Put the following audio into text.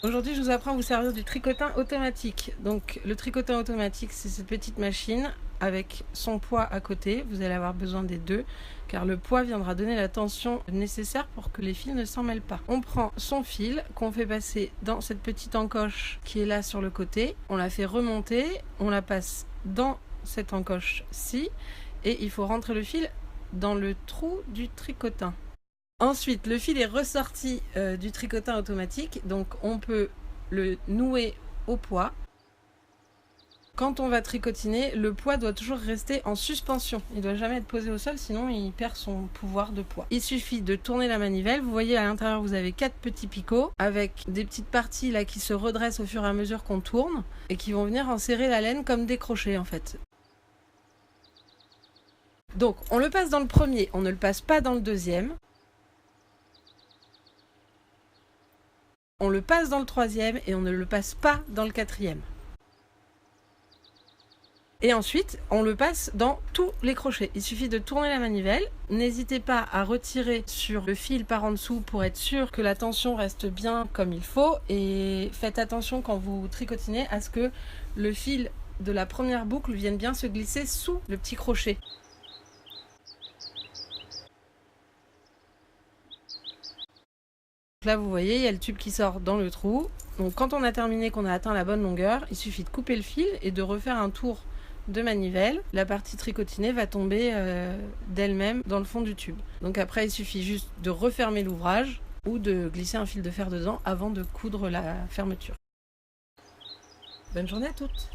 Aujourd'hui, je vous apprends à vous servir du tricotin automatique. Donc, le tricotin automatique, c'est cette petite machine avec son poids à côté. Vous allez avoir besoin des deux, car le poids viendra donner la tension nécessaire pour que les fils ne s'en mêlent pas. On prend son fil qu'on fait passer dans cette petite encoche qui est là sur le côté. On la fait remonter, on la passe dans cette encoche-ci et il faut rentrer le fil dans le trou du tricotin. Ensuite, le fil est ressorti du tricotin automatique, donc on peut le nouer au poids. Quand on va tricotiner, le poids doit toujours rester en suspension. Il ne doit jamais être posé au sol, sinon il perd son pouvoir de poids. Il suffit de tourner la manivelle. Vous voyez à l'intérieur, vous avez 4 petits picots avec des petites parties là qui se redressent au fur et à mesure qu'on tourne et qui vont venir en serrer la laine comme des crochets en fait. Donc, on le passe dans le premier, on ne le passe pas dans le deuxième. On le passe dans le troisième et on ne le passe pas dans le quatrième. Et ensuite, on le passe dans tous les crochets. Il suffit de tourner la manivelle. N'hésitez pas à retirer sur le fil par en dessous pour être sûr que la tension reste bien comme il faut. Et faites attention quand vous tricotinez à ce que le fil de la première boucle vienne bien se glisser sous le petit crochet. Là, vous voyez, il y a le tube qui sort dans le trou. Donc, quand on a terminé, qu'on a atteint la bonne longueur, il suffit de couper le fil et de refaire un tour de manivelle. La partie tricotinée va tomber d'elle-même dans le fond du tube. Donc après, il suffit juste de refermer l'ouvrage ou de glisser un fil de fer dedans avant de coudre la fermeture. Bonne journée à toutes!